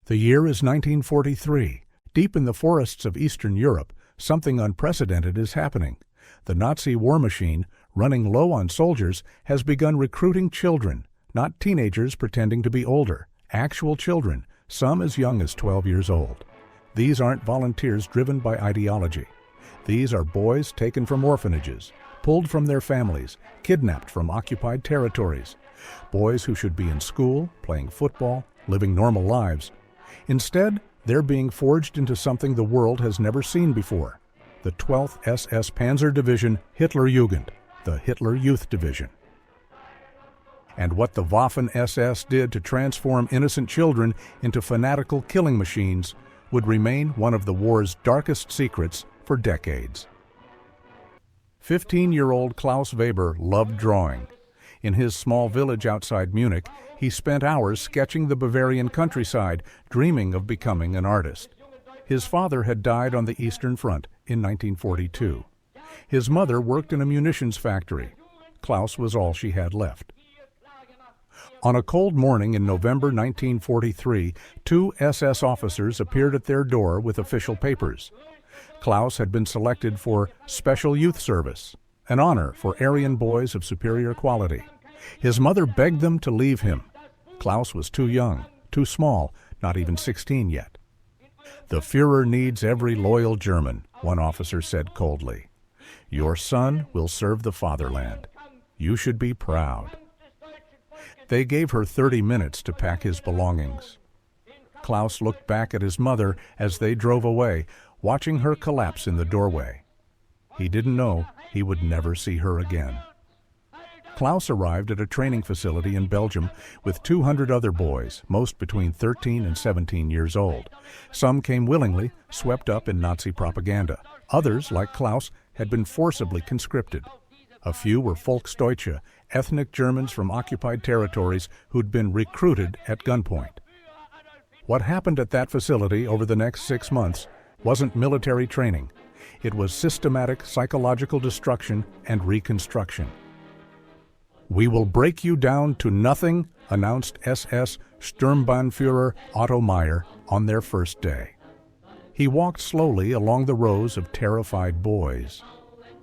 The year is 1943. Deep in the forests of Eastern Europe, something unprecedented is happening. The Nazi war machine, running low on soldiers, has begun recruiting children, not teenagers pretending to be older, actual children, some as young as 12 years old. These aren't volunteers driven by ideology. These are boys taken from orphanages, pulled from their families, kidnapped from occupied territories. Boys who should be in school, playing football, living normal lives. Instead, they're being forged into something the world has never seen before. The 12th SS Panzer Division Hitlerjugend, the Hitler Youth Division. And what the Waffen-SS did to transform innocent children into fanatical killing machines would remain one of the war's darkest secrets for decades. 15-year-old Klaus Weber loved drawing. In his small village outside Munich, he spent hours sketching the Bavarian countryside, dreaming of becoming an artist. His father had died on the Eastern Front in 1942. His mother worked in a munitions factory. Klaus was all she had left. On a cold morning in November 1943, two SS officers appeared at their door with official papers. Klaus had been selected for Special Youth Service, an honor for Aryan boys of superior quality. His mother begged them to leave him. Klaus was too young, too small, not even 16 yet. "The Führer needs every loyal German," one officer said coldly. "Your son will serve the fatherland. You should be proud." They gave her 30 minutes to pack his belongings. Klaus looked back at his mother as they drove away, watching her collapse in the doorway. He didn't know he would never see her again. Klaus arrived at a training facility in Belgium with 200 other boys, most between 13 and 17 years old. Some came willingly, swept up in Nazi propaganda. Others, like Klaus, had been forcibly conscripted. A few were Volksdeutsche, ethnic Germans from occupied territories who'd been recruited at gunpoint. What happened at that facility over the next 6 months wasn't military training. It was systematic psychological destruction and reconstruction. "We will break you down to nothing," announced SS Sturmbannführer Otto Meyer on their first day. He walked slowly along the rows of terrified boys.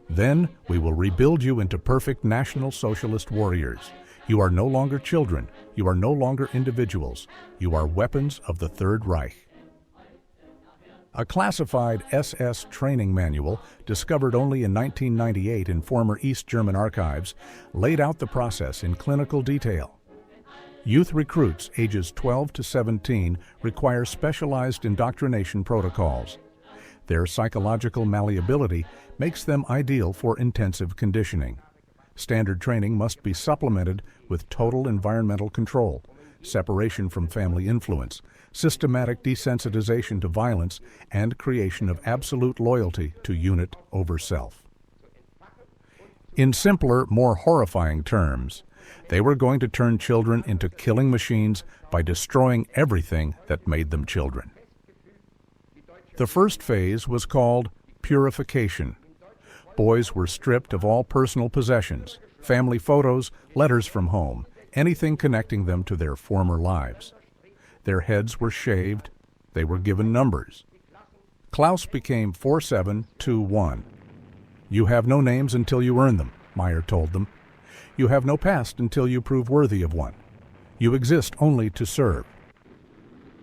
"Then we will rebuild you into perfect National Socialist warriors. You are no longer children. You are no longer individuals. You are weapons of the Third Reich." A classified SS training manual, discovered only in 1998 in former East German archives, laid out the process in clinical detail. Youth recruits ages 12 to 17 require specialized indoctrination protocols. Their psychological malleability makes them ideal for intensive conditioning. Standard training must be supplemented with total environmental control, separation from family influence, systematic desensitization to violence, and creation of absolute loyalty to unit over self. In simpler, more horrifying terms, they were going to turn children into killing machines by destroying everything that made them children. The first phase was called purification. Boys were stripped of all personal possessions, family photos, letters from home, anything connecting them to their former lives. Their heads were shaved. They were given numbers. Klaus became 4721. "You have no names until you earn them," Meyer told them. "You have no past until you prove worthy of one. You exist only to serve."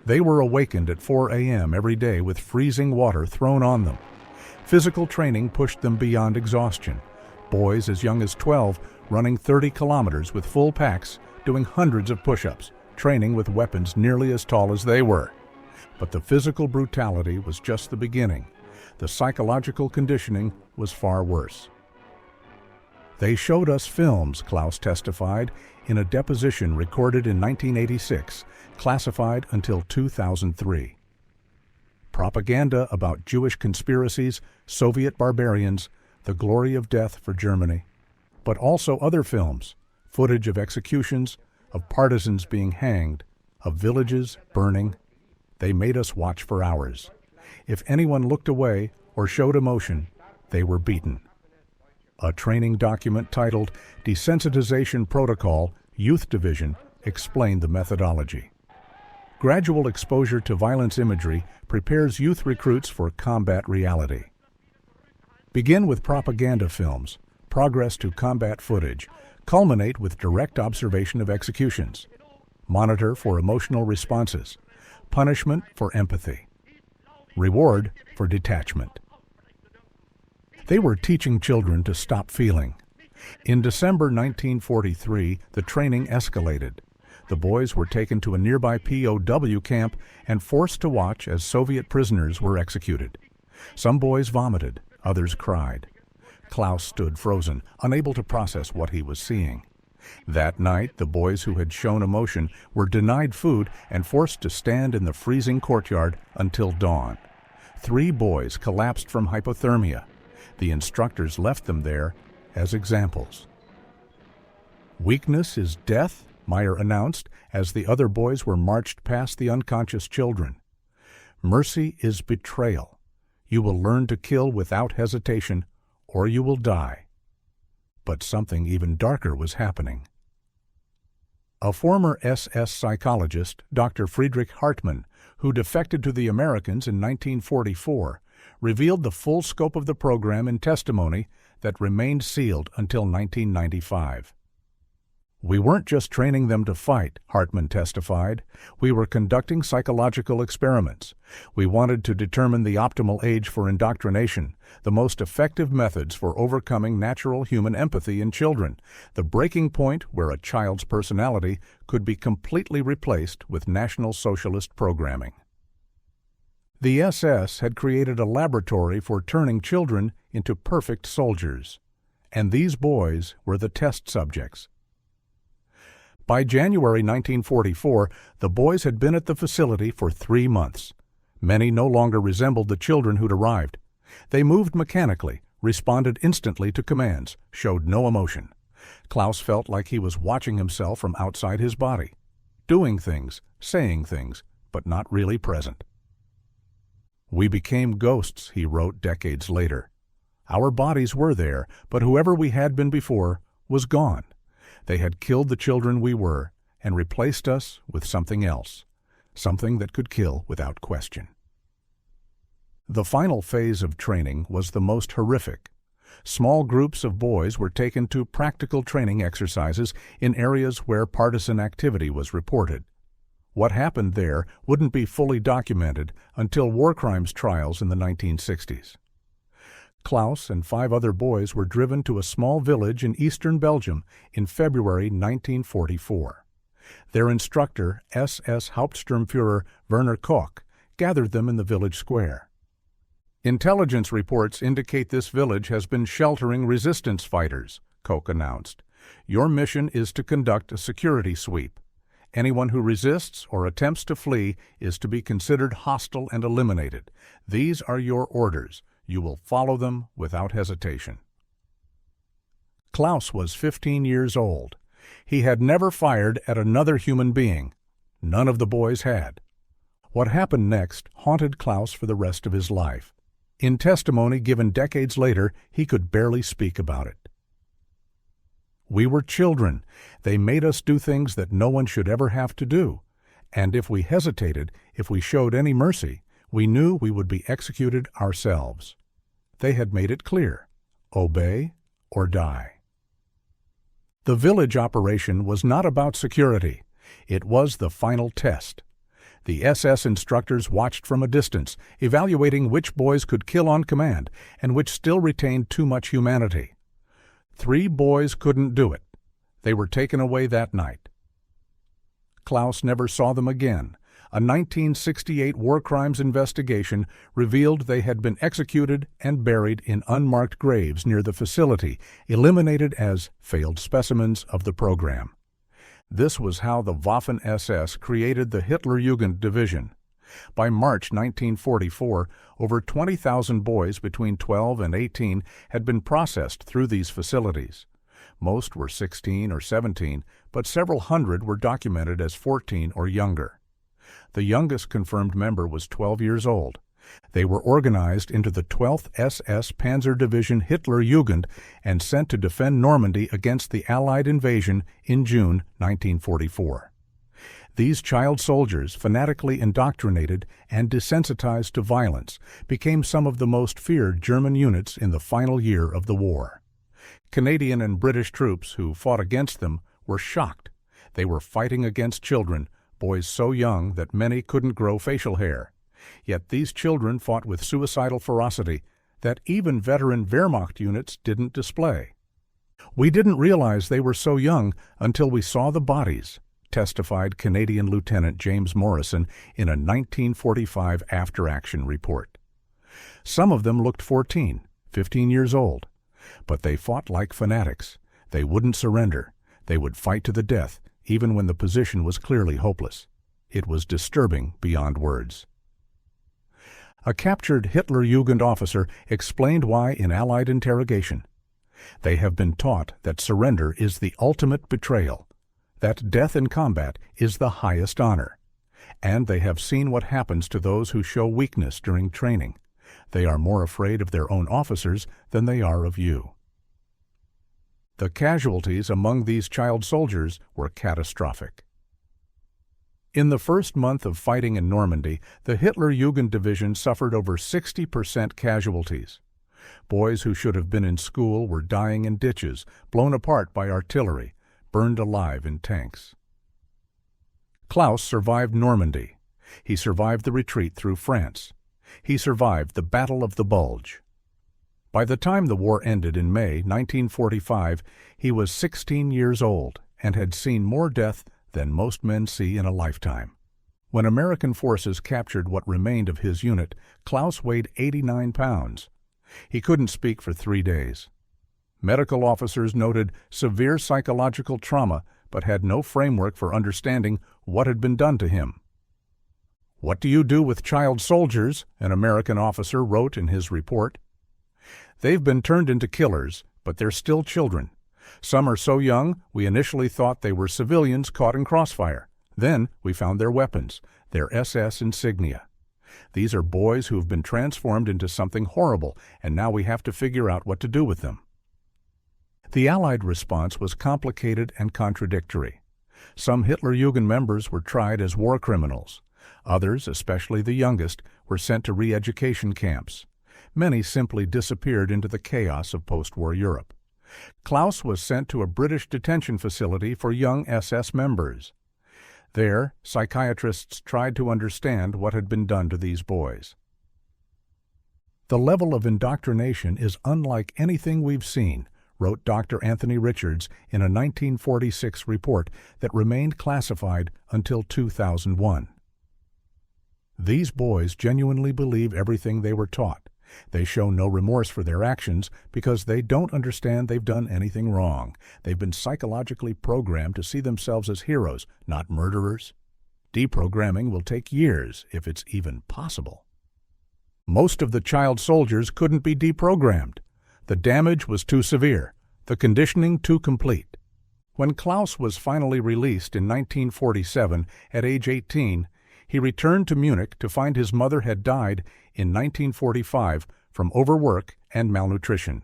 They were awakened at 4 a.m. every day with freezing water thrown on them. Physical training pushed them beyond exhaustion. Boys as young as 12 running 30 kilometers with full packs, doing hundreds of push-ups, training with weapons nearly as tall as they were. But the physical brutality was just the beginning. The psychological conditioning was far worse. "They showed us films," Klaus testified, in a deposition recorded in 1986, classified until 2003. Propaganda about Jewish conspiracies, Soviet barbarians, the glory of death for Germany, but also other films, footage of executions, of partisans being hanged, of villages burning. They made us watch for hours. If anyone looked away or showed emotion, they were beaten. A training document titled Desensitization Protocol, Youth Division, explained the methodology. Gradual exposure to violence imagery prepares youth recruits for combat reality. Begin with propaganda films, progress to combat footage, culminate with direct observation of executions. Monitor for emotional responses, punishment for empathy, reward for detachment. They were teaching children to stop feeling. In December 1943, the training escalated. The boys were taken to a nearby POW camp and forced to watch as Soviet prisoners were executed. Some boys vomited, others cried. Klaus stood frozen, unable to process what he was seeing. That night, the boys who had shown emotion were denied food and forced to stand in the freezing courtyard until dawn. 3 boys collapsed from hypothermia. The instructors left them there as examples. "Weakness is death," Meyer announced as the other boys were marched past the unconscious children. "Mercy is betrayal. You will learn to kill without hesitation, or you will die." But something even darker was happening. A former SS psychologist, Dr. Friedrich Hartmann, who defected to the Americans in 1944, revealed the full scope of the program in testimony that remained sealed until 1995. "We weren't just training them to fight," Hartmann testified. "We were conducting psychological experiments. We wanted to determine the optimal age for indoctrination, the most effective methods for overcoming natural human empathy in children, the breaking point where a child's personality could be completely replaced with National Socialist programming." The SS had created a laboratory for turning children into perfect soldiers, and these boys were the test subjects. By January 1944, the boys had been at the facility for 3 months. Many no longer resembled the children who'd arrived. They moved mechanically, responded instantly to commands, showed no emotion. Klaus felt like he was watching himself from outside his body, doing things, saying things, but not really present. "We became ghosts," he wrote decades later. "Our bodies were there, but whoever we had been before was gone. They had killed the children we were and replaced us with something else, something that could kill without question." The final phase of training was the most horrific. Small groups of boys were taken to practical training exercises in areas where partisan activity was reported. What happened there wouldn't be fully documented until war crimes trials in the 1960s. Klaus and 5 other boys were driven to a small village in eastern Belgium in February 1944. Their instructor, SS Hauptsturmführer Werner Koch, gathered them in the village square. "Intelligence reports indicate this village has been sheltering resistance fighters," Koch announced. "Your mission is to conduct a security sweep. Anyone who resists or attempts to flee is to be considered hostile and eliminated. These are your orders. You will follow them without hesitation." Klaus was 15 years old. He had never fired at another human being. None of the boys had. What happened next haunted Klaus for the rest of his life. In testimony given decades later, he could barely speak about it. "We were children. They made us do things that no one should ever have to do. And if we hesitated, if we showed any mercy, we knew we would be executed ourselves. They had made it clear, obey or die." The village operation was not about security. It was the final test. The SS instructors watched from a distance, evaluating which boys could kill on command and which still retained too much humanity. 3 boys couldn't do it. They were taken away that night. Klaus never saw them again. A 1968 war crimes investigation revealed they had been executed and buried in unmarked graves near the facility, eliminated as failed specimens of the program. This was how the Waffen-SS created the Hitlerjugend division. By March 1944, over 20,000 boys between 12 and 18 had been processed through these facilities. Most were 16 or 17, but several hundred were documented as 14 or younger. The youngest confirmed member was 12 years old. They were organized into the 12th SS Panzer Division Hitlerjugend and sent to defend Normandy against the Allied invasion in June 1944. These child soldiers, fanatically indoctrinated and desensitized to violence, became some of the most feared German units in the final year of the war. Canadian and British troops who fought against them were shocked. They were fighting against children, boys so young that many couldn't grow facial hair. Yet these children fought with suicidal ferocity that even veteran Wehrmacht units didn't display. "We didn't realize they were so young until we saw the bodies," testified Canadian Lieutenant James Morrison in a 1945 after-action report. Some of them looked 14, 15 years old, but they fought like fanatics. They wouldn't surrender. They would fight to the death, even when the position was clearly hopeless. It was disturbing beyond words. A captured Hitlerjugend officer explained why in Allied interrogation. "They have been taught that surrender is the ultimate betrayal, that death in combat is the highest honor, and they have seen what happens to those who show weakness during training. They are more afraid of their own officers than they are of you." The casualties among these child soldiers were catastrophic. In the first month of fighting in Normandy, the Hitlerjugend Division suffered over 60% casualties. Boys who should have been in school were dying in ditches, blown apart by artillery, burned alive in tanks. Klaus survived Normandy. He survived the retreat through France. He survived the Battle of the Bulge. By the time the war ended in May 1945, he was 16 years old and had seen more death than most men see in a lifetime. When American forces captured what remained of his unit, Klaus weighed 89 pounds. He couldn't speak for 3 days. Medical officers noted severe psychological trauma, but had no framework for understanding what had been done to him. "What do you do with child soldiers?" an American officer wrote in his report. "They've been turned into killers, but they're still children. Some are so young, we initially thought they were civilians caught in crossfire. Then we found their weapons, their SS insignia. These are boys who have been transformed into something horrible, and now we have to figure out what to do with them." The Allied response was complicated and contradictory. Some Hitlerjugend members were tried as war criminals. Others, especially the youngest, were sent to re-education camps. Many simply disappeared into the chaos of post-war Europe. Klaus was sent to a British detention facility for young SS members. There, psychiatrists tried to understand what had been done to these boys. "The level of indoctrination is unlike anything we've seen," wrote Dr. Anthony Richards in a 1946 report that remained classified until 2001. "These boys genuinely believe everything they were taught. They show no remorse for their actions because they don't understand they've done anything wrong. They've been psychologically programmed to see themselves as heroes, not murderers. Deprogramming will take years, if it's even possible." Most of the child soldiers couldn't be deprogrammed. The damage was too severe, the conditioning too complete. When Klaus was finally released in 1947 at age 18, he returned to Munich to find his mother had died in 1945 from overwork and malnutrition.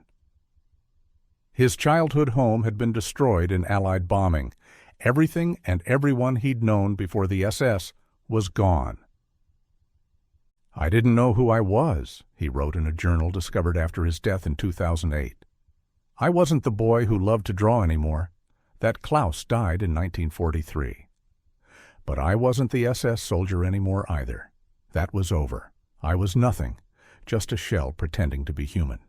His childhood home had been destroyed in Allied bombing. Everything and everyone he'd known before the SS was gone. "I didn't know who I was," he wrote in a journal discovered after his death in 2008. "I wasn't the boy who loved to draw anymore. That Klaus died in 1943. But I wasn't the SS soldier anymore either. That was over. I was nothing, just a shell pretending to be human."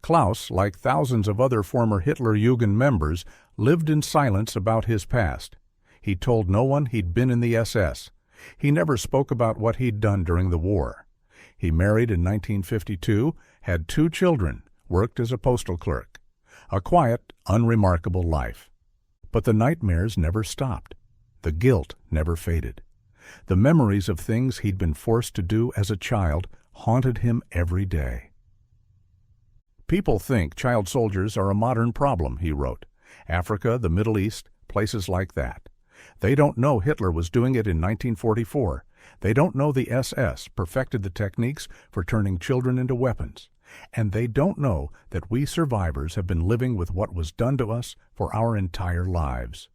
Klaus, like thousands of other former Hitlerjugend members, lived in silence about his past. He told no one he'd been in the SS. He never spoke about what he'd done during the war. He married in 1952, had 2 children, worked as a postal clerk. A quiet, unremarkable life. But the nightmares never stopped. The guilt never faded. The memories of things he'd been forced to do as a child haunted him every day. "People think child soldiers are a modern problem," he wrote. "Africa, the Middle East, places like that. They don't know Hitler was doing it in 1944. They don't know the SS perfected the techniques for turning children into weapons. And they don't know that we survivors have been living with what was done to us for our entire lives.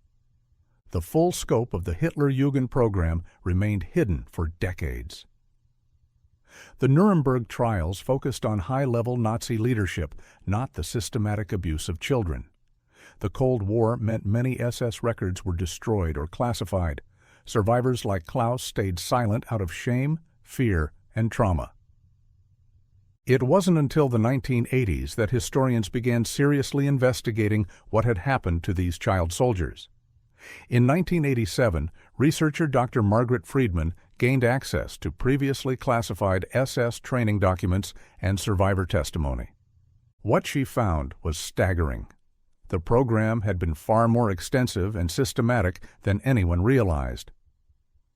the full scope of the Hitlerjugend program remained hidden for decades. The Nuremberg trials focused on high-level Nazi leadership, not the systematic abuse of children. The Cold War meant many SS records were destroyed or classified. Survivors like Klaus stayed silent out of shame, fear, and trauma. It wasn't until the 1980s that historians began seriously investigating what had happened to these child soldiers. In 1987, researcher Dr. Margaret Friedman gained access to previously classified SS training documents and survivor testimony. What she found was staggering. The program had been far more extensive and systematic than anyone realized.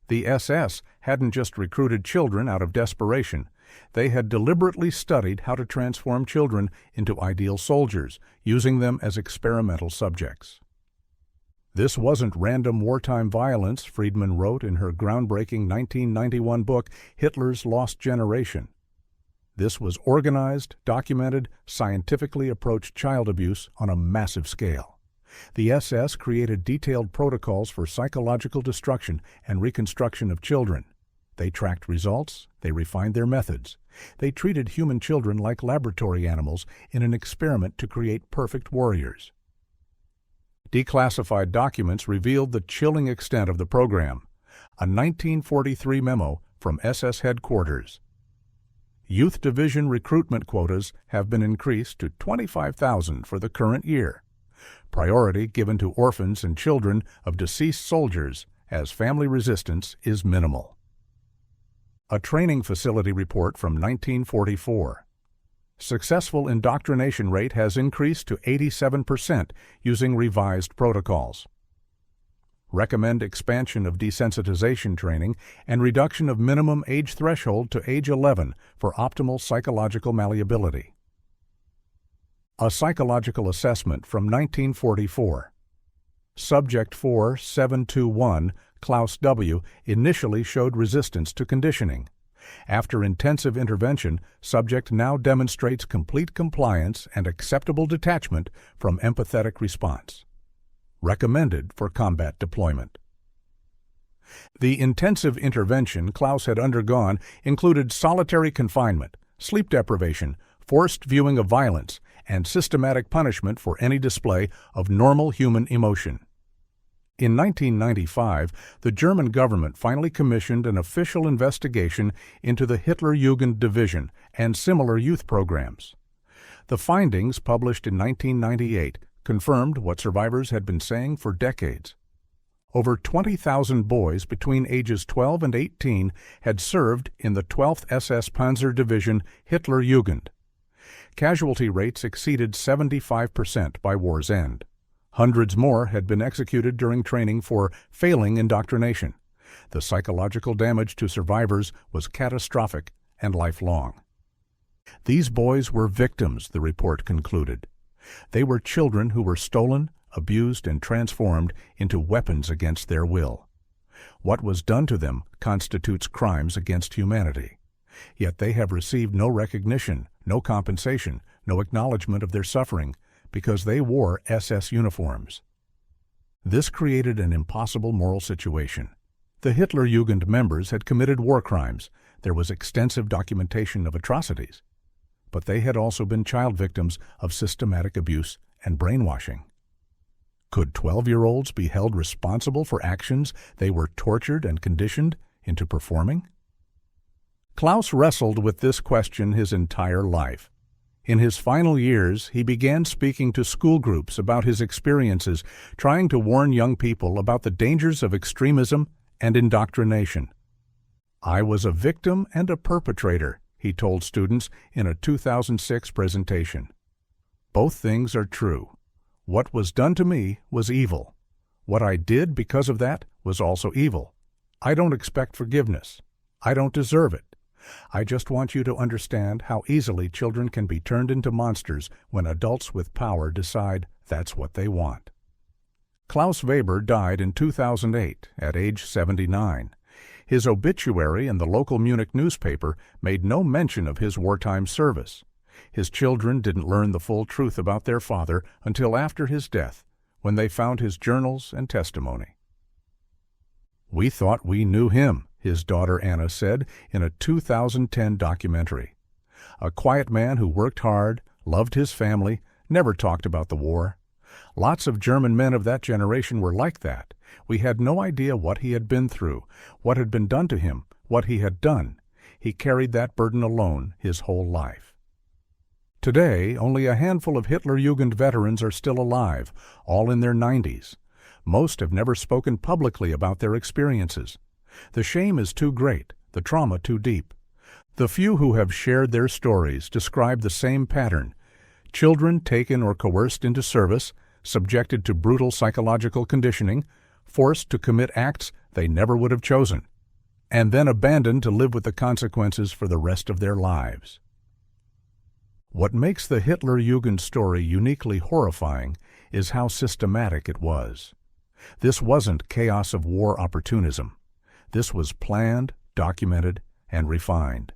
The SS hadn't just recruited children out of desperation. They had deliberately studied how to transform children into ideal soldiers, using them as experimental subjects. This wasn't random wartime violence, Friedman wrote in her groundbreaking 1991 book, Hitler's Lost Generation. This was organized, documented, scientifically approached child abuse on a massive scale. The SS created detailed protocols for psychological destruction and reconstruction of children. They tracked results, they refined their methods. They treated human children like laboratory animals in an experiment to create perfect warriors. Declassified documents revealed the chilling extent of the program. A 1943 memo from SS headquarters. Youth Division recruitment quotas have been increased to 25,000 for the current year. Priority given to orphans and children of deceased soldiers, as family resistance is minimal. A training facility report from 1944. Successful indoctrination rate has increased to 87% using revised protocols. Recommend expansion of desensitization training and reduction of minimum age threshold to age 11 for optimal psychological malleability. A psychological assessment from 1944. Subject 4721, Klaus W., initially showed resistance to conditioning. After intensive intervention, subject now demonstrates complete compliance and acceptable detachment from empathetic response. Recommended for combat deployment. The intensive intervention Klaus had undergone included solitary confinement, sleep deprivation, forced viewing of violence, and systematic punishment for any display of normal human emotion. In 1995, the German government finally commissioned an official investigation into the Hitlerjugend division and similar youth programs. The findings, published in 1998, confirmed what survivors had been saying for decades. Over 20,000 boys between ages 12 and 18 had served in the 12th SS Panzer Division Hitlerjugend. Casualty rates exceeded 75% by war's end. Hundreds more had been executed during training for failing indoctrination. The psychological damage to survivors was catastrophic and lifelong. These boys were victims, the report concluded. They were children who were stolen, abused, and transformed into weapons against their will. What was done to them constitutes crimes against humanity. Yet they have received no recognition, no compensation, no acknowledgement of their suffering, because they wore SS uniforms. This created an impossible moral situation. The Hitlerjugend members had committed war crimes. There was extensive documentation of atrocities. But they had also been child victims of systematic abuse and brainwashing. Could 12-year-olds be held responsible for actions they were tortured and conditioned into performing? Klaus wrestled with this question his entire life. In his final years, he began speaking to school groups about his experiences, trying to warn young people about the dangers of extremism and indoctrination. "I was a victim and a perpetrator," he told students in a 2006 presentation. "Both things are true. What was done to me was evil. What I did because of that was also evil. I don't expect forgiveness. I don't deserve it. I just want you to understand how easily children can be turned into monsters when adults with power decide that's what they want." Klaus Weber died in 2008 at age 79. His obituary in the local Munich newspaper made no mention of his wartime service. His children didn't learn the full truth about their father until after his death, when they found his journals and testimony. "We thought we knew him," his daughter Anna said in a 2010 documentary. A quiet man who worked hard, loved his family, never talked about the war. Lots of German men of that generation were like that. We had no idea what he had been through, what had been done to him, what he had done. He carried that burden alone his whole life. Today, only a handful of Hitlerjugend veterans are still alive, all in their 90s. Most have never spoken publicly about their experiences. The shame is too great, the trauma too deep. The few who have shared their stories describe the same pattern: children taken or coerced into service, subjected to brutal psychological conditioning, forced to commit acts they never would have chosen, and then abandoned to live with the consequences for the rest of their lives. What makes the Hitlerjugend story uniquely horrifying is how systematic it was. This wasn't chaos of war opportunism. This was planned, documented, and refined.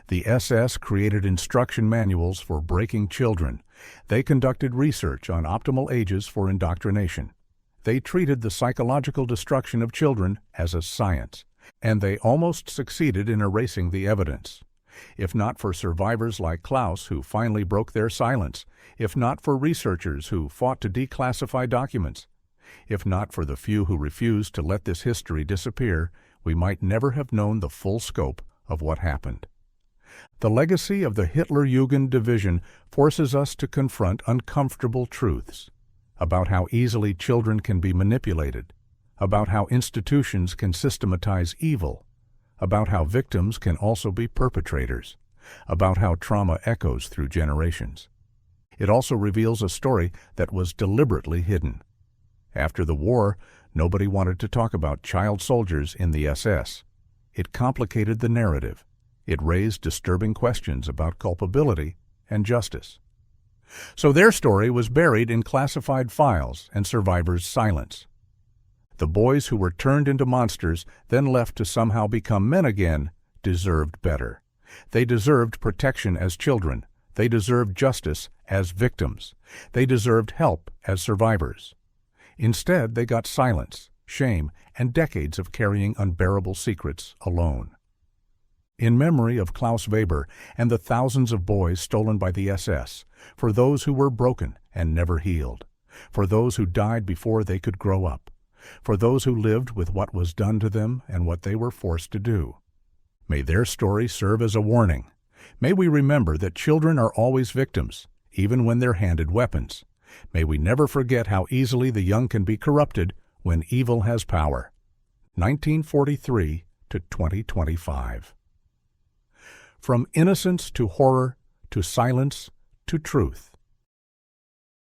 The SS created instruction manuals for breaking children. They conducted research on optimal ages for indoctrination. They treated the psychological destruction of children as a science, and they almost succeeded in erasing the evidence. If not for survivors like Klaus, who finally broke their silence, if not for researchers who fought to declassify documents, if not for the few who refused to let this history disappear, we might never have known the full scope of what happened. The legacy of the Hitlerjugend division forces us to confront uncomfortable truths about how easily children can be manipulated, about how institutions can systematize evil, about how victims can also be perpetrators, about how trauma echoes through generations. It also reveals a story that was deliberately hidden. After the war, nobody wanted to talk about child soldiers in the SS. It complicated the narrative. It raised disturbing questions about culpability and justice. So their story was buried in classified files and survivors' silence. The boys who were turned into monsters, then left to somehow become men again, deserved better. They deserved protection as children. They deserved justice as victims. They deserved help as survivors. Instead, they got silence, shame, and decades of carrying unbearable secrets alone. In memory of Klaus Weber and the thousands of boys stolen by the SS, for those who were broken and never healed, for those who died before they could grow up, for those who lived with what was done to them and what they were forced to do. May their story serve as a warning. May we remember that children are always victims, even when they're handed weapons. May we never forget how easily the young can be corrupted when evil has power. 1943 to 2025. From innocence to horror, to silence to truth.